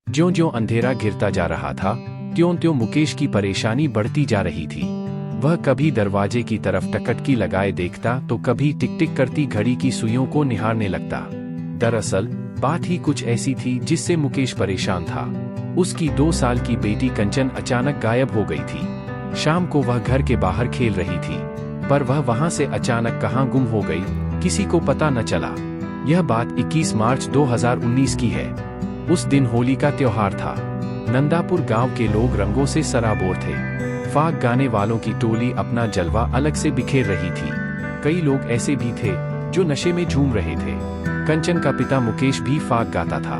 ज्यों-ज्यों अंधेरा घिरता जा रहा था, त्यों-त्यों मुकेश की परेशानी बढ़ती जा रही थी। वह कभी दरवाजे की तरफ टकटकी लगाए देखता तो कभी टिक-टिक करती घड़ी की सुइयों को निहारने लगता। दरअसल, बात ही कुछ ऐसी थी जिससे मुकेश परेशान था। उसकी 2 साल की बेटी कंचन अचानक गायब हो गई थी। शाम को वह घर के बाहर खेल रही थी, पर वह वहां से अचानक कहां गुम हो गई, किसी को पता न चला। यह बात 21 मार्च 2019 की है। उस दिन होली का त्योहार था। नंदापुर गांव के लोग रंगों से सराबोर थे। फाग गाने वालों की टोली अपना जलवा अलग से बिखेर रही थी। कई लोग ऐसे भी थे जो नशे में झूम रहे थे। कंचन का पिता मुकेश भी फाग गाता था।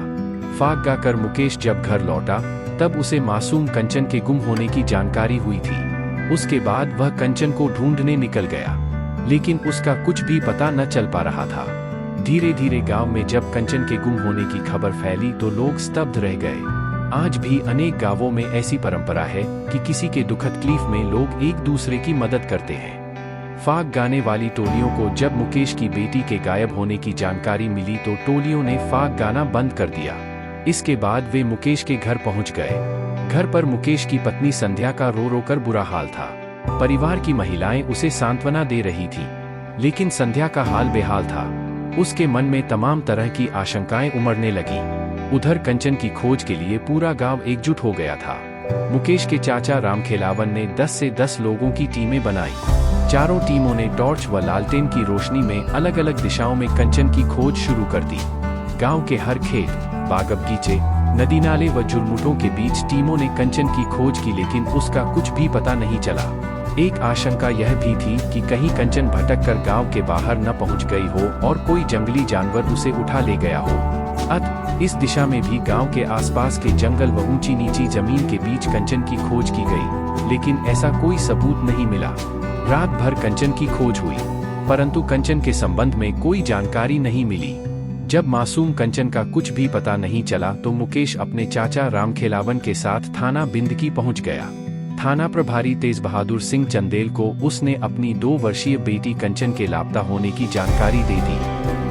फाग गाकर मुकेश जब घर लौटा, तब उसे मासूम कंचन के गुम होने की जानकारी हुई थी। उसके बाद वह कंचन को ढूंढने निकल गया, लेकिन उसका कुछ भी पता न चल पा रहा था। धीरे धीरे गांव में जब कंचन के गुम होने की खबर फैली तो लोग स्तब्ध रह गए। आज भी अनेक गांवों में ऐसी परंपरा है कि किसी के दुखद तकलीफ में लोग एक दूसरे की मदद करते हैं। फाग गाने वाली टोलियों को जब मुकेश की बेटी के गायब होने की जानकारी मिली तो टोलियों ने फाग गाना बंद कर दिया। इसके बाद वे मुकेश के घर पहुंच गए। घर पर मुकेश की पत्नी संध्या का रो रो कर बुरा हाल था। परिवार की महिलाएं उसे सांत्वना दे रही थीं, लेकिन संध्या का हाल बेहाल था। उसके मन में तमाम तरह की आशंकाएं उमड़ने लगी। उधर कंचन की खोज के लिए पूरा गांव एकजुट हो गया था। मुकेश के चाचा रामखेलावन ने 10 से 10 लोगों की टीमें बनाई। चारों टीमों ने टॉर्च व लालटेन की रोशनी में अलग अलग दिशाओं में कंचन की खोज शुरू कर दी। गांव के हर खेत, बाग बगीचे, नदी नाले व झुरमुटों के बीच टीमों ने कंचन की खोज की, लेकिन उसका कुछ भी पता नहीं चला। एक आशंका यह भी थी कि कहीं कंचन भटककर गांव के बाहर न पहुंच गई हो और कोई जंगली जानवर उसे उठा ले गया हो। अतः इस दिशा में भी गांव के आसपास के जंगल व ऊंची नीची जमीन के बीच कंचन की खोज की गई, लेकिन ऐसा कोई सबूत नहीं मिला। रात भर कंचन की खोज हुई, परंतु कंचन के संबंध में कोई जानकारी नहीं मिली। जब मासूम कंचन का कुछ भी पता नहीं चला तो मुकेश अपने चाचा रामखेलावन के साथ थाना बिंदकी पहुंच गया। थाना प्रभारी तेज बहादुर सिंह चंदेल को उसने अपनी 2 वर्षीय बेटी कंचन के लापता होने की जानकारी दे दी।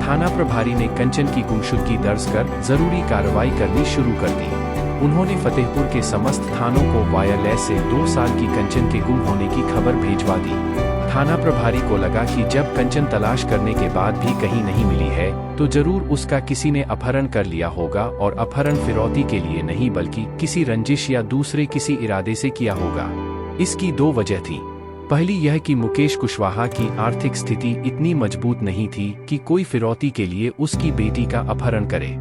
थाना प्रभारी ने कंचन की गुमशुदगी दर्ज कर जरूरी कार्रवाई करनी शुरू कर दी। उन्होंने फतेहपुर के समस्त थानों को वायरलेस से 2 साल की कंचन के गुम होने की खबर भेजवा दी। थाना प्रभारी को लगा कि जब कंचन तलाश करने के बाद भी कहीं नहीं मिली है तो जरूर उसका किसी ने अपहरण कर लिया होगा, और अपहरण फिरौती के लिए नहीं बल्कि किसी रंजिश या दूसरे किसी इरादे से किया होगा। इसकी 2 वजह थी। पहली यह कि मुकेश कुशवाहा की आर्थिक स्थिति इतनी मजबूत नहीं थी कि कोई फिरौती के लिए उसकी बेटी का अपहरण करे।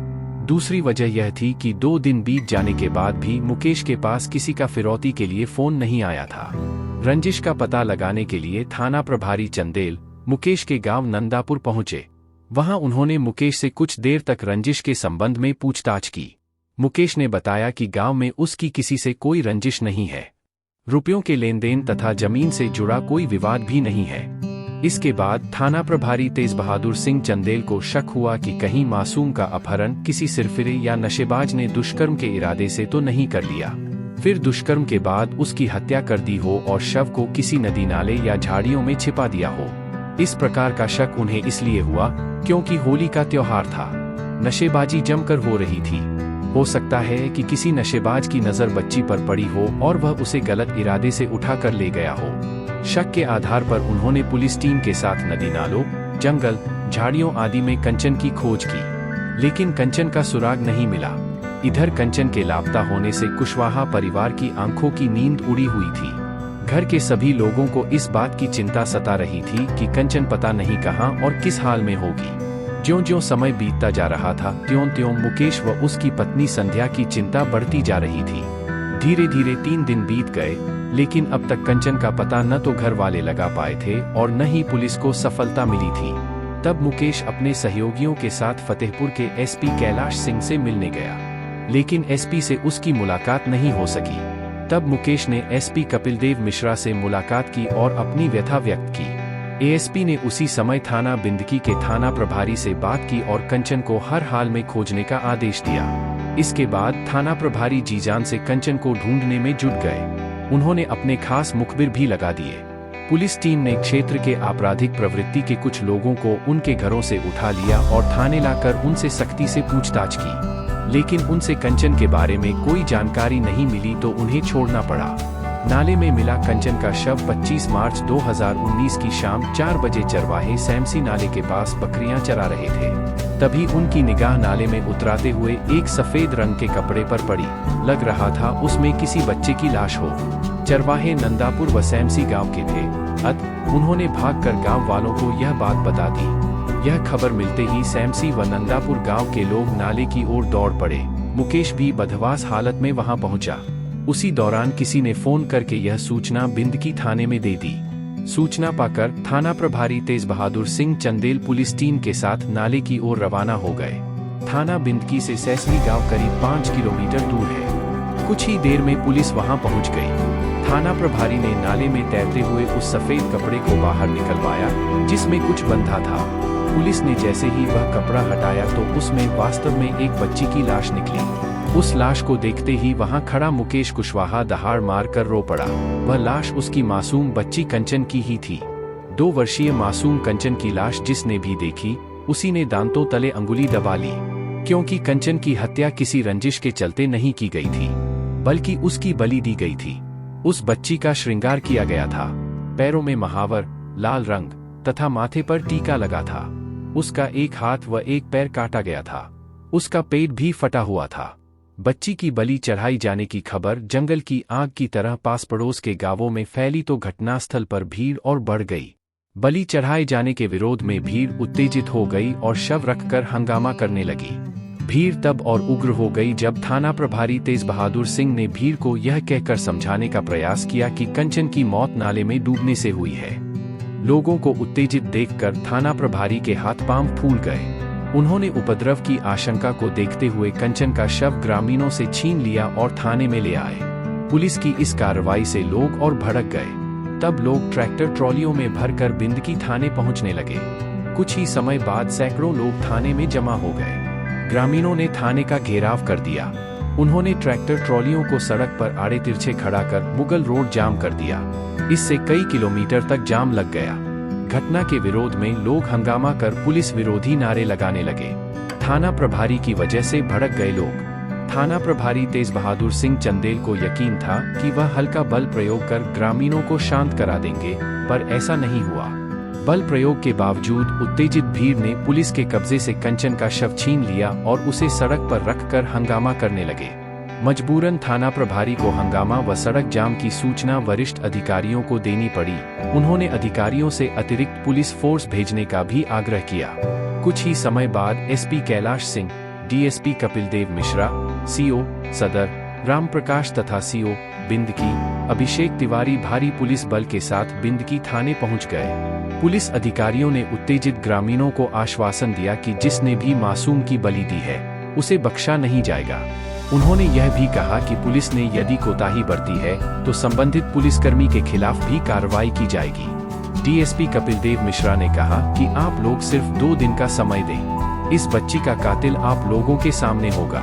दूसरी वजह यह थी कि 2 दिन बीत जाने के बाद भी मुकेश के पास किसी का फिरौती के लिए फोन नहीं आया था। रंजिश का पता लगाने के लिए थाना प्रभारी चंदेल मुकेश के गांव नंदापुर पहुंचे। वहां उन्होंने मुकेश से कुछ देर तक रंजिश के संबंध में पूछताछ की। मुकेश ने बताया कि गांव में उसकी किसी से कोई रंजिश नहीं है। रुपयों के लेन देन तथा जमीन से जुड़ा कोई विवाद भी नहीं है। इसके बाद थाना प्रभारी तेज बहादुर सिंह चंदेल को शक हुआ कि कहीं मासूम का अपहरण किसी सिरफिरे या नशेबाज ने दुष्कर्म के इरादे से तो नहीं कर लिया, फिर दुष्कर्म के बाद उसकी हत्या कर दी हो और शव को किसी नदी नाले या झाड़ियों में छिपा दिया हो। इस प्रकार का शक उन्हें इसलिए हुआ क्योंकि होली का त्योहार था। नशेबाजी जमकर हो रही थी। हो सकता है कि किसी नशेबाज की नजर बच्ची पर पड़ी हो और वह उसे गलत इरादे से उठा कर ले गया हो। शक के आधार पर उन्होंने पुलिस टीम के साथ नदी नालों, जंगल, झाड़ियों आदि में कंचन की खोज की, लेकिन कंचन का सुराग नहीं मिला। इधर कंचन के लापता होने से कुशवाहा परिवार की आंखों की नींद उड़ी हुई थी। घर के सभी लोगों को इस बात की चिंता सता रही थी कि कंचन पता नहीं कहां और किस हाल में होगी। ज्यों-ज्यों समय बीतता जा रहा था, त्यों-त्यों मुकेश व उसकी पत्नी संध्या की चिंता बढ़ती जा रही थी। धीरे धीरे 3 दिन बीत गए, लेकिन अब तक कंचन का पता न तो घर वाले लगा पाए थे और न ही पुलिस को सफलता मिली थी। तब मुकेश अपने सहयोगियों के साथ फतेहपुर के एसपी कैलाश सिंह से मिलने गया, लेकिन एसपी से उसकी मुलाकात नहीं हो सकी। तब मुकेश ने एसपी कपिल देव मिश्रा से मुलाकात की और अपनी व्यथा व्यक्त की। एएसपी ने उसी समय थाना बिंदकी के थाना प्रभारी से बात की और कंचन को हर हाल में खोजने का आदेश दिया। इसके बाद थाना प्रभारी जीजान से कंचन को ढूंढने में जुट गए। उन्होंने अपने खास मुखबिर भी लगा दिए। पुलिस टीम ने क्षेत्र के आपराधिक प्रवृत्ति के कुछ लोगों को उनके घरों से उठा लिया और थाने लाकर उनसे सख्ती से पूछताछ की। लेकिन उनसे कंचन के बारे में कोई जानकारी नहीं मिली तो उन्हें छोड़ना पड़ा। नाले में मिला कंचन का शव 25 मार्च 2019 की शाम 4 बजे चरवाहे सैमसी नाले के पास बकरियां चरा रहे थे। तभी उनकी निगाह नाले में उतराते हुए एक सफेद रंग के कपड़े पर पड़ी। लग रहा था उसमें किसी बच्चे की लाश हो। चरवाहे नंदापुर व सैमसी गांव के थे। उन्होंने भागकर गांव वालों को यह बात बता दी। यह खबर मिलते ही सैमसी व नंदापुर गांव के लोग नाले की ओर दौड़ पड़े। मुकेश भी बदहवास हालत में वहां पहुंचा। उसी दौरान किसी ने फोन करके यह सूचना बिंदकी थाने में दे दी। सूचना पाकर थाना प्रभारी तेज बहादुर सिंह चंदेल पुलिस टीम के साथ नाले की ओर रवाना हो गए। थाना बिंदकी से सैसली गांव करीब 5 किलोमीटर दूर है। कुछ ही देर में पुलिस वहां पहुंच गई। थाना प्रभारी ने नाले में तैरते हुए उस सफेद कपड़े को बाहर निकलवाया जिसमें कुछ बंधा था। पुलिस ने जैसे ही वह कपड़ा हटाया तो उसमें वास्तव में एक बच्ची की लाश निकली। उस लाश को देखते ही वहां खड़ा मुकेश कुशवाहा दहाड़ मारकर रो पड़ा। वह लाश उसकी मासूम बच्ची कंचन की ही थी। 2 वर्षीय मासूम कंचन की लाश जिसने भी देखी उसी ने दांतों तले अंगुली दबा ली, क्योंकि कंचन की हत्या किसी रंजिश के चलते नहीं की गई थी, बल्कि उसकी बलि दी गई थी। उस बच्ची का श्रृंगार किया गया था। पैरों में महावर, लाल रंग तथा माथे पर टीका लगा था। उसका एक हाथ व एक पैर काटा गया था। उसका पेट भी फटा हुआ था। बच्ची की बलि चढ़ाई जाने की खबर जंगल की आग की तरह पास पड़ोस के गांवों में फैली तो घटनास्थल पर भीड़ और बढ़ गई। बलि चढ़ाए जाने के विरोध में भीड़ उत्तेजित हो गई और शव रखकर हंगामा करने लगी। भीड़ तब और उग्र हो गई जब थाना प्रभारी तेज बहादुर सिंह ने भीड़ को यह कहकर समझाने का प्रयास किया कि कंचन की मौत नाले में डूबने से हुई है। लोगों को उत्तेजित देखकर थाना प्रभारी के हाथ पांव फूल गए। उन्होंने उपद्रव की आशंका को देखते हुए कंचन का शव ग्रामीणों से छीन लिया और थाने में ले आए। पुलिस की इस कार्रवाई से लोग और भड़क गए। तब लोग ट्रैक्टर ट्रॉलियों में भरकर बिंदकी थाने पहुंचने लगे। कुछ ही समय बाद सैकड़ों लोग थाने में जमा हो गए। ग्रामीणों ने थाने का घेराव कर दिया। उन्होंने ट्रैक्टर ट्रॉलियों को सड़क पर आड़े तिरछे खड़ा कर मुगल रोड जाम कर दिया। इससे कई किलोमीटर तक जाम लग गया। घटना के विरोध में लोग हंगामा कर पुलिस विरोधी नारे लगाने लगे। थाना प्रभारी की वजह से भड़क गए लोग। थाना प्रभारी तेज बहादुर सिंह चंदेल को यकीन था कि वह हल्का बल प्रयोग कर ग्रामीणों को शांत करा देंगे, पर ऐसा नहीं हुआ। बल प्रयोग के बावजूद उत्तेजित भीड़ ने पुलिस के कब्जे से कंचन का शव छीन लिया और उसे सड़क पर रखकर हंगामा करने लगे। मजबूरन थाना प्रभारी को हंगामा व सड़क जाम की सूचना वरिष्ठ अधिकारियों को देनी पड़ी। उन्होंने अधिकारियों से अतिरिक्त पुलिस फोर्स भेजने का भी आग्रह किया। कुछ ही समय बाद SP Kailash Singh, DSP Kapil Dev Mishra, CO सदर राम प्रकाश तथा सीओ बिंदकी अभिषेक तिवारी भारी पुलिस बल के साथ बिंदकी थाने पहुंच गए। पुलिस अधिकारियों ने उत्तेजित ग्रामीणों को आश्वासन दिया कि जिसने भी मासूम की बलि दी है उसे बख्शा नहीं जाएगा। उन्होंने यह भी कहा कि पुलिस ने यदि कोताही बरती है तो संबंधित पुलिसकर्मी के खिलाफ भी कार्रवाई की जाएगी। डीएसपी कपिल देव मिश्रा ने कहा कि आप लोग सिर्फ 2 दिन का समय दें। इस बच्ची का कातिल आप लोगों के सामने होगा।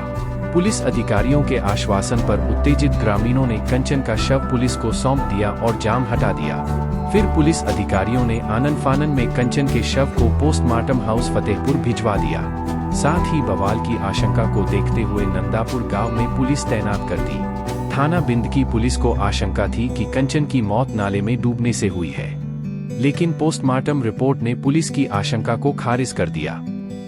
पुलिस अधिकारियों के आश्वासन पर उत्तेजित ग्रामीणों ने कंचन का शव पुलिस को सौंप दिया और जाम हटा दिया। फिर पुलिस अधिकारियों ने आनन फानन में कंचन के शव को पोस्टमार्टम हाउस फतेहपुर भिजवा दिया। साथ ही बवाल की आशंका को देखते हुए नंदापुर गांव में पुलिस तैनात कर दी। थाना बिंदकी पुलिस को आशंका थी कि कंचन की मौत नाले में डूबने से हुई है, लेकिन पोस्टमार्टम रिपोर्ट ने पुलिस की आशंका को खारिज कर दिया।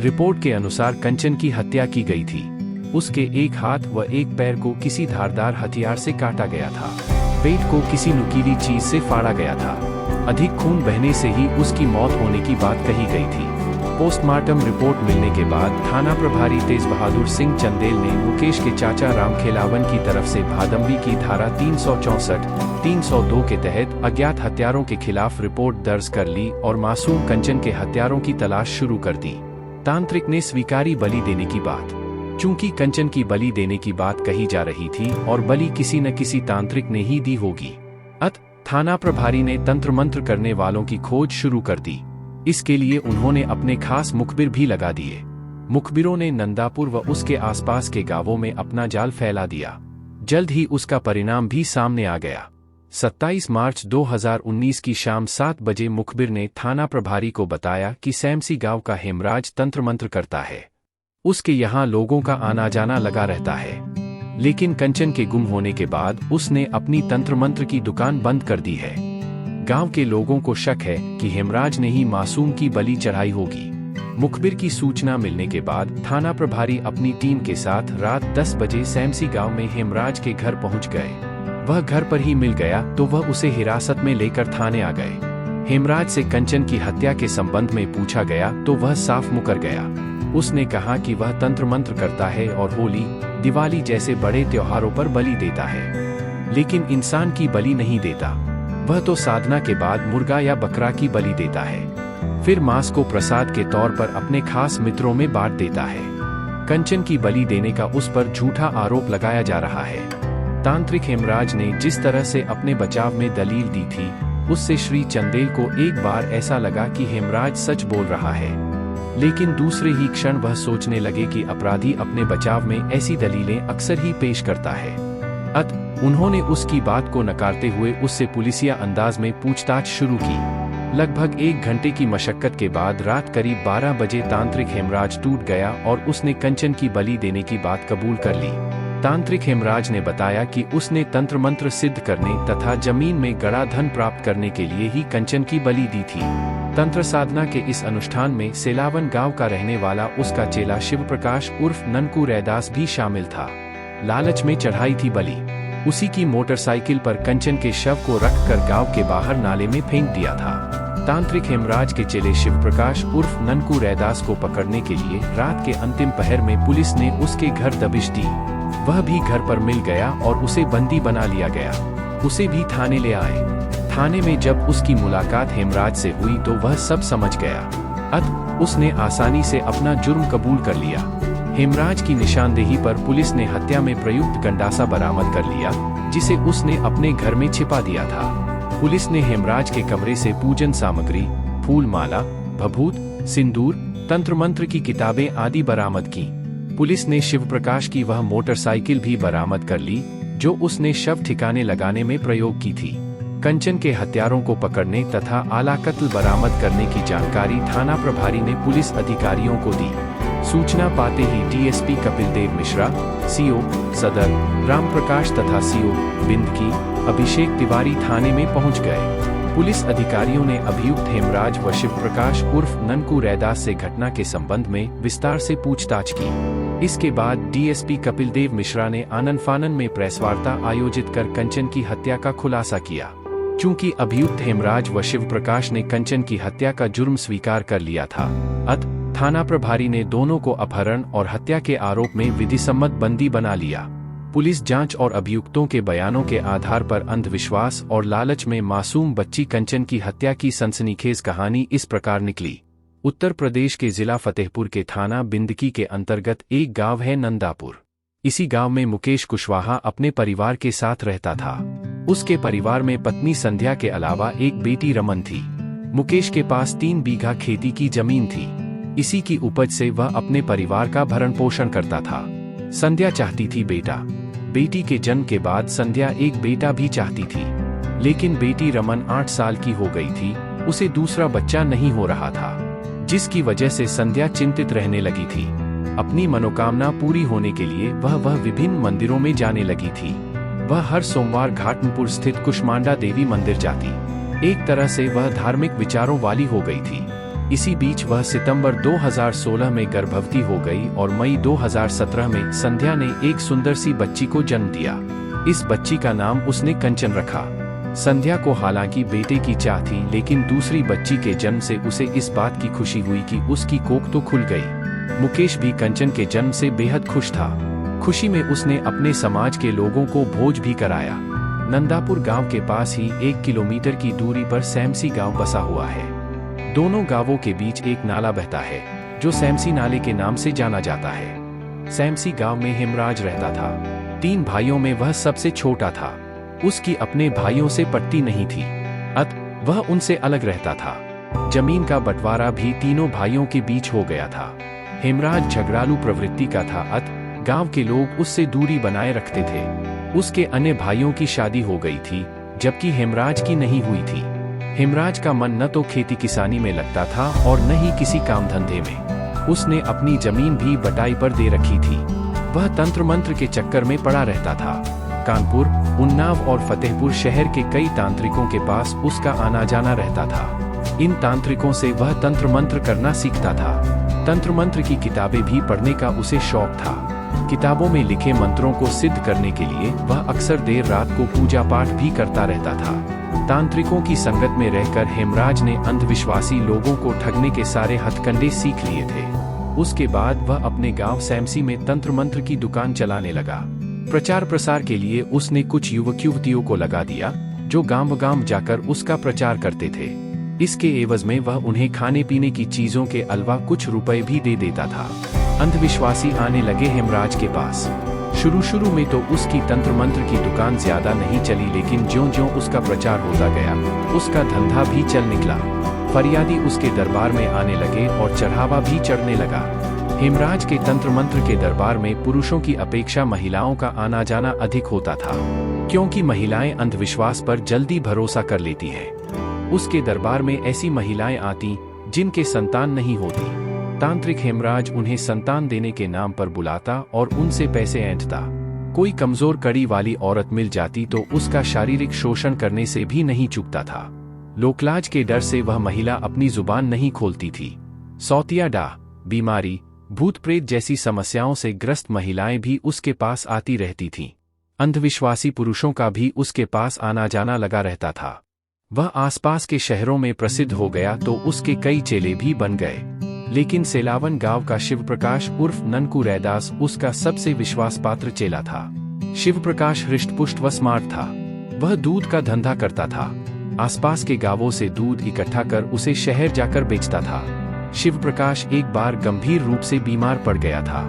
रिपोर्ट के अनुसार कंचन की हत्या की गई थी। उसके एक हाथ व एक पैर को किसी धारदार हथियार से काटा गया था। पेट को किसी नुकीली चीज से फाड़ा गया था। अधिक खून बहने से ही उसकी मौत होने की बात कही गई थी। पोस्टमार्टम रिपोर्ट मिलने के बाद थाना प्रभारी तेज बहादुर सिंह चंदेल ने मुकेश के चाचा राम खेलावन की तरफ से भादंबी की धारा 364, 302 के तहत अज्ञात हत्यारों के खिलाफ रिपोर्ट दर्ज कर ली और मासूम कंचन के हत्यारों की तलाश शुरू कर दी। तांत्रिक ने स्वीकारी बलि देने की बात। चूंकि कंचन की बलि देने की बात कही जा रही थी और बलि किसी न किसी तांत्रिक ने ही दी होगी, थाना प्रभारी ने तंत्र मंत्र करने वालों की खोज शुरू कर दी। इसके लिए उन्होंने अपने खास मुखबिर भी लगा दिए। मुखबिरों ने नंदापुर व उसके आसपास के गांवों में अपना जाल फैला दिया। जल्द ही उसका परिणाम भी सामने आ गया। 27 मार्च 2019 की शाम 7 बजे मुखबिर ने थाना प्रभारी को बताया कि सैमसी गांव का हेमराज तंत्र मंत्र करता है। उसके यहाँ लोगों का आना जाना लगा रहता है। लेकिन कंचन के गुम होने के बाद उसने अपनी तंत्र मंत्र की दुकान बंद कर दी है। गांव के लोगों को शक है कि हेमराज ने ही मासूम की बलि चढ़ाई होगी। मुखबिर की सूचना मिलने के बाद थाना प्रभारी अपनी टीम के साथ रात 10 बजे सैमसी गांव में हेमराज के घर पहुंच गए। वह घर पर ही मिल गया तो वह उसे हिरासत में लेकर थाने आ गए। हेमराज से कंचन की हत्या के संबंध में पूछा गया तो वह साफ मुकर गया। उसने कहा कि वह तंत्र मंत्र करता है और होली, दिवाली जैसे बड़े त्योहारों पर बलि देता है, लेकिन इंसान की बलि नहीं देता। वह तो साधना के बाद मुर्गा या बकरा की बलि देता है, फिर मांस को प्रसाद के तौर पर अपने खास मित्रों में बांट देता है। कंचन की बलि देने का उस पर झूठा आरोप लगाया जा रहा है। तांत्रिक हेमराज ने जिस तरह से अपने बचाव में दलील दी थी, उससे श्री चंदेल को एक बार ऐसा लगा कि हेमराज सच बोल रहा है, लेकिन दूसरे ही क्षण वह सोचने लगे कि अपराधी अपने बचाव में ऐसी दलीलें अक्सर ही पेश करता है। अतः उन्होंने उसकी बात को नकारते हुए उससे पुलिसिया अंदाज में पूछताछ शुरू की। लगभग 1 घंटे की मशक्कत के बाद रात करीब 12 बजे तांत्रिक हेमराज टूट गया और उसने कंचन की बलि देने की बात कबूल कर ली। तांत्रिक हेमराज ने बताया कि उसने तंत्र मंत्र सिद्ध करने तथा जमीन में गड़ा धन प्राप्त करने के लिए ही कंचन की बलि दी थी। तंत्र साधना के इस अनुष्ठान में सेलावन गांव का रहने वाला उसका चेला शिव प्रकाश उर्फ ननकू रैदास भी शामिल था। लालच में चढ़ाई थी बलि। उसी की मोटरसाइकिल पर कंचन के शव को रखकर गांव के बाहर नाले में फेंक दिया था। तांत्रिक हेमराज के चेले शिव प्रकाश उर्फ ननकू रैदास को पकड़ने के लिए रात के अंतिम पहर में पुलिस ने उसके घर दबिश दी। वह भी घर पर मिल गया और उसे बंदी बना लिया गया। उसे भी थाने ले आए। थाने में जब उसकी मुलाकात हेमराज से हुई तो वह सब समझ गया। अतः उसने आसानी से अपना जुर्म कबूल कर लिया। हेमराज की निशानदेही पर पुलिस ने हत्या में प्रयुक्त गंडासा बरामद कर लिया, जिसे उसने अपने घर में छिपा दिया था। पुलिस ने हेमराज के कमरे से पूजन सामग्री, फूल माला, भभूत, सिंदूर, तंत्र मंत्र की किताबें आदि बरामद की। पुलिस ने शिव प्रकाश की वह मोटरसाइकिल भी बरामद कर ली जो उसने शव ठिकाने लगाने में प्रयोग की थी। कंचन के हत्यारों को पकड़ने तथा आला कत्ल बरामद करने की जानकारी थाना प्रभारी ने पुलिस अधिकारियों को दी। सूचना पाते ही डीएसपी कपिल देव मिश्रा, सीओ सदर राम प्रकाश तथा सीओ बिंदकी अभिषेक तिवारी थाने में पहुंच गए। पुलिस अधिकारियों ने अभियुक्त हेमराज व शिव प्रकाश उर्फ ननकू रैदास से घटना के संबंध में विस्तार से पूछताछ की। इसके बाद डीएसपी कपिल देव मिश्रा ने आनन फानन में प्रेस वार्ता आयोजित कर कंचन की हत्या का खुलासा किया। चूंकि अभियुक्त हेमराज व शिव प्रकाश ने कंचन की हत्या का जुर्म स्वीकार कर लिया था, अतः थाना प्रभारी ने दोनों को अपहरण और हत्या के आरोप में विधिसम्मत बंदी बना लिया। पुलिस जांच और अभियुक्तों के बयानों के आधार पर अंधविश्वास और लालच में मासूम बच्ची कंचन की हत्या की सनसनीखेज कहानी इस प्रकार निकली। उत्तर प्रदेश के जिला फतेहपुर के थाना बिंदकी के अंतर्गत एक गांव है नंदापुर। इसी गांव में मुकेश कुशवाहा अपने परिवार के साथ रहता था। उसके परिवार में पत्नी संध्या के अलावा एक बेटी रमन थी। मुकेश के पास 3 बीघा खेती की जमीन थी। इसी की उपज से वह अपने परिवार का भरण पोषण करता था। संध्या चाहती थी बेटा। बेटी के जन्म के बाद संध्या एक बेटा भी चाहती थी, लेकिन बेटी रमन 8 साल की हो गई थी। उसे दूसरा बच्चा नहीं हो रहा था, जिसकी वजह से संध्या चिंतित रहने लगी थी। अपनी मनोकामना पूरी होने के लिए वह विभिन्न मंदिरों में जाने लगी थी। वह हर सोमवार घाटमपुर स्थित कुष्मांडा देवी मंदिर जाती। एक तरह से वह धार्मिक विचारों वाली हो गई थी। इसी बीच वह सितंबर 2016 में गर्भवती हो गई और मई 2017 में संध्या ने एक सुंदर सी बच्ची को जन्म दिया। इस बच्ची का नाम उसने कंचन रखा। संध्या को हालांकि बेटे की चाह थी, लेकिन दूसरी बच्ची के जन्म से उसे इस बात की खुशी हुई कि उसकी कोख तो खुल गई। मुकेश भी कंचन के जन्म से बेहद खुश था। खुशी में उसने अपने समाज के लोगों को भोज भी कराया। नंदापुर गांव के पास ही 1 किलोमीटर की दूरी पर सैमसी गांव बसा हुआ है। दोनों गांवों के बीच एक नाला बहता है, जो सैमसी नाले के नाम से जाना जाता है। सैमसी गांव में हेमराज रहता था। 3 भाइयों में वह सबसे छोटा था। उसकी अपने भाइयों से पटती नहीं थी, अतः वह उनसे अलग रहता था। जमीन का बंटवारा भी तीनों भाइयों के बीच हो गया था। हेमराज झगड़ालू प्रवृत्ति का था, अतः गांव के लोग उससे दूरी बनाए रखते थे। उसके अन्य भाइयों की शादी हो गई थी, जबकि हेमराज की नहीं हुई थी। हेमराज का मन न तो खेती किसानी में लगता था और न ही किसी काम धंधे में। उसने अपनी जमीन भी बटाई पर दे रखी थी। वह तंत्र मंत्र के चक्कर में पड़ा रहता था। कानपुर, उन्नाव और फतेहपुर शहर के कई तांत्रिकों के पास उसका आना जाना रहता था। इन तांत्रिकों से वह तंत्र मंत्र करना सीखता था। तंत्र मंत्र की किताबें भी पढ़ने का उसे शौक था। किताबों में लिखे मंत्रों को सिद्ध करने के लिए वह अक्सर देर रात को पूजा पाठ भी करता रहता था। तांत्रिकों की संगत में रहकर हेमराज ने अंधविश्वासी लोगों को ठगने के सारे हथकंडे सीख लिए थे। उसके बाद वह अपने गांव सैमसी में तंत्र मंत्र की दुकान चलाने लगा। प्रचार प्रसार के लिए उसने कुछ युवक युवतियों को लगा दिया जो गांव गांव जाकर उसका प्रचार करते थे। इसके एवज में वह उन्हें खाने पीने की चीजों के अलावा कुछ रुपए भी दे देता था। अंधविश्वासी आने लगे हेमराज के पास। शुरू में तो उसकी तंत्र मंत्र की दुकान ज्यादा नहीं चली, लेकिन ज्यों-ज्यों उसका प्रचार होता गया उसका धंधा भी चल निकला। फरियादी उसके दरबार में आने लगे और चढ़ावा भी चढ़ने लगा। हेमराज के तंत्र मंत्र के दरबार में पुरुषों की अपेक्षा महिलाओं का आना जाना अधिक होता था, क्योंकि महिलाएं अंधविश्वास पर जल्दी भरोसा कर लेती हैं। उसके दरबार में ऐसी महिलाएं आती जिनके संतान नहीं होती। तांत्रिक हेमराज उन्हें संतान देने के नाम पर बुलाता और उनसे पैसे ऐंठता। कोई कमजोर कड़ी वाली औरत मिल जाती तो उसका शारीरिक शोषण करने से भी नहीं चूकता था। लोकलाज के डर से वह महिला अपनी जुबान नहीं खोलती थी। सौतिया डाह, बीमारी, भूत प्रेत जैसी समस्याओं से ग्रस्त महिलाएं भी उसके पास आती रहती थीं। अंधविश्वासी पुरुषों का भी उसके पास आना जाना लगा रहता था। वह आसपास के शहरों में प्रसिद्ध हो गया तो उसके कई चेले भी बन गए, लेकिन सेलावन गांव का शिव प्रकाश उर्फ ननकू रैदास उसका सबसे विश्वास पात्र चेला था। शिव प्रकाश हृष्टपुष्ट व स्मार्ट था। वह दूध का धंधा करता था। आसपास के गांवों से दूध इकट्ठा कर उसे शहर जाकर बेचता था। शिव प्रकाश एक बार गंभीर रूप से बीमार पड़ गया था।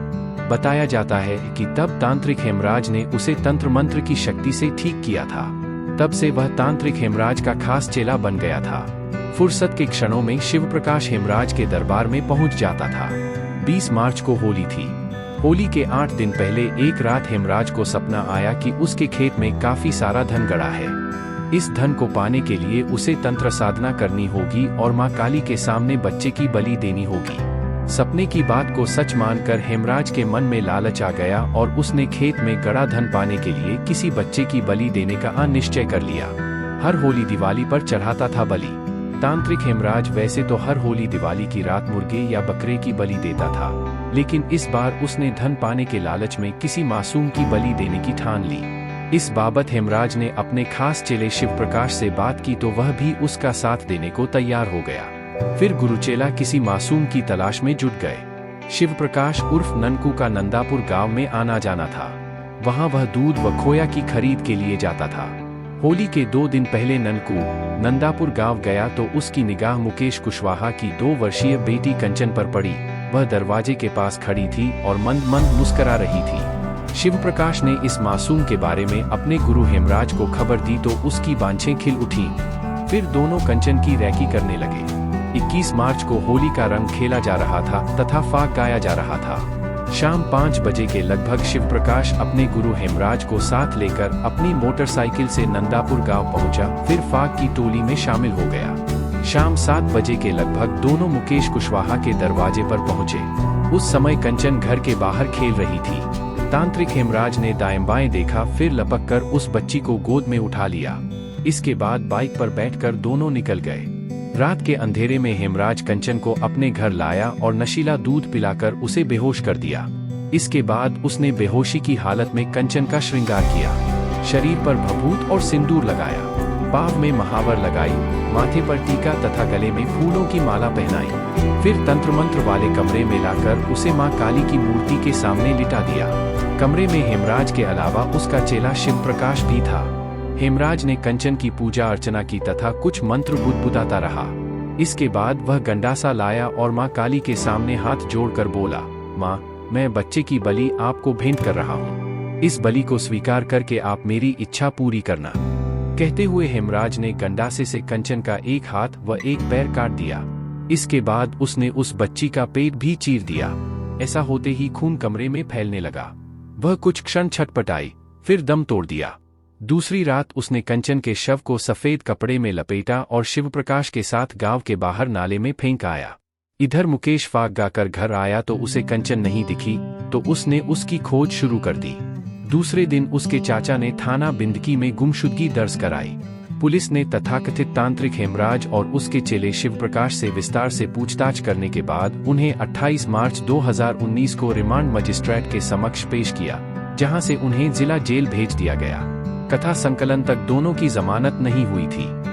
बताया जाता है कि तब तांत्रिक हेमराज ने उसे तंत्र मंत्र की शक्ति से ठीक किया था। तब से वह तांत्रिक हेमराज का खास चेला बन गया था। फुर्सत के क्षणों में शिव प्रकाश हेमराज के दरबार में पहुंच जाता था। 20 मार्च को होली थी। होली के 8 दिन पहले एक रात हेमराज को सपना आया कि उसके खेत में काफी सारा धन गड़ा है। इस धन को पाने के लिए उसे तंत्र साधना करनी होगी और मां काली के सामने बच्चे की बलि देनी होगी। सपने की बात को सच मानकर हेमराज के मन में लालच आ गया और उसने खेत में गड़ा धन पाने के लिए किसी बच्चे की बलि देने का निश्चय कर लिया। हर होली दिवाली पर चढ़ाता था बलि। तांत्रिक हेमराज वैसे तो हर होली दिवाली की रात मुर्गे या बकरे की बलि देता था, लेकिन इस बार उसने धन पाने के लालच में किसी मासूम की बलि देने की ठान ली। इस बाबत हेमराज ने अपने खास चेले शिव प्रकाश से बात की तो वह भी उसका साथ देने को तैयार हो गया। फिर गुरुचेला किसी मासूम की तलाश में जुट गए। शिव प्रकाश उर्फ ननकू का नंदापुर गांव में आना जाना था। वहां वह दूध व खोया की खरीद के लिए जाता था। होली के 2 दिन पहले ननकू नंदापुर गांव गया तो उसकी निगाह मुकेश कुशवाहा की 2 वर्षीय बेटी कंचन पर पड़ी। वह दरवाजे के पास खड़ी थी और मंद मंद मुस्करा रही थी। शिव प्रकाश ने इस मासूम के बारे में अपने गुरु हेमराज को खबर दी तो उसकी बांछें खिल उठी। फिर दोनों कंचन की रैकी करने लगे। 21 मार्च को होली का रंग खेला जा रहा था तथा फाग गाया जा रहा था। शाम 5 बजे के लगभग शिव प्रकाश अपने गुरु हेमराज को साथ लेकर अपनी मोटरसाइकिल से नंदापुर गांव पहुंचा, फिर फाग की टोली में शामिल हो गया। शाम 7 बजे के लगभग दोनों मुकेश कुशवाहा के दरवाजे पर पहुंचे। उस समय कंचन घर के बाहर खेल रही थी। तांत्रिक हेमराज ने दाएं बाएं देखा, फिर लपक कर उस बच्ची को गोद में उठा लिया। इसके बाद बाइक पर बैठकर दोनों निकल गए। रात के अंधेरे में हेमराज कंचन को अपने घर लाया और नशीला दूध पिलाकर उसे बेहोश कर दिया। इसके बाद उसने बेहोशी की हालत में कंचन का श्रृंगार किया। शरीर पर भभूत और सिंदूर लगाया, पाँव में महावर लगाई, माथे पर टीका तथा गले में फूलों की माला पहनाई। फिर तंत्र मंत्र वाले कमरे में लाकर उसे मां काली की मूर्ति के सामने लिटा दिया। कमरे में हेमराज के अलावा उसका चेला शिव प्रकाश भी था। हेमराज ने कंचन की पूजा अर्चना की तथा कुछ मंत्र बुदबुदाता रहा। इसके बाद वह गंडासा लाया और मां काली के सामने हाथ जोड़कर बोला, मां, मैं बच्चे की बलि आपको भेंट कर रहा हूँ। इस बलि को स्वीकार करके आप मेरी इच्छा पूरी करना। कहते हुए हेमराज ने गंडासे से कंचन का एक हाथ व एक पैर काट दिया। इसके बाद उसने उस बच्ची का पेट भी चीर दिया। ऐसा होते ही खून कमरे में फैलने लगा। वह कुछ क्षण छटपटाई, फिर दम तोड़ दिया। दूसरी रात उसने कंचन के शव को सफेद कपड़े में लपेटा और शिव प्रकाश के साथ गांव के बाहर नाले में फेंक आया। इधर मुकेश फाक गाकर घर आया तो उसे कंचन नहीं दिखी, तो उसने उसकी खोज शुरू कर दी। दूसरे दिन उसके चाचा ने थाना बिंदकी में गुमशुदगी दर्ज कराई। पुलिस ने तथाकथित तांत्रिक हेमराज और उसके चेले शिव प्रकाश से विस्तार से पूछताछ करने के बाद उन्हें 28 मार्च 2019 को रिमांड मजिस्ट्रेट के समक्ष पेश किया, जहां से उन्हें जिला जेल भेज दिया गया। कथा संकलन तक दोनों की जमानत नहीं हुई थी।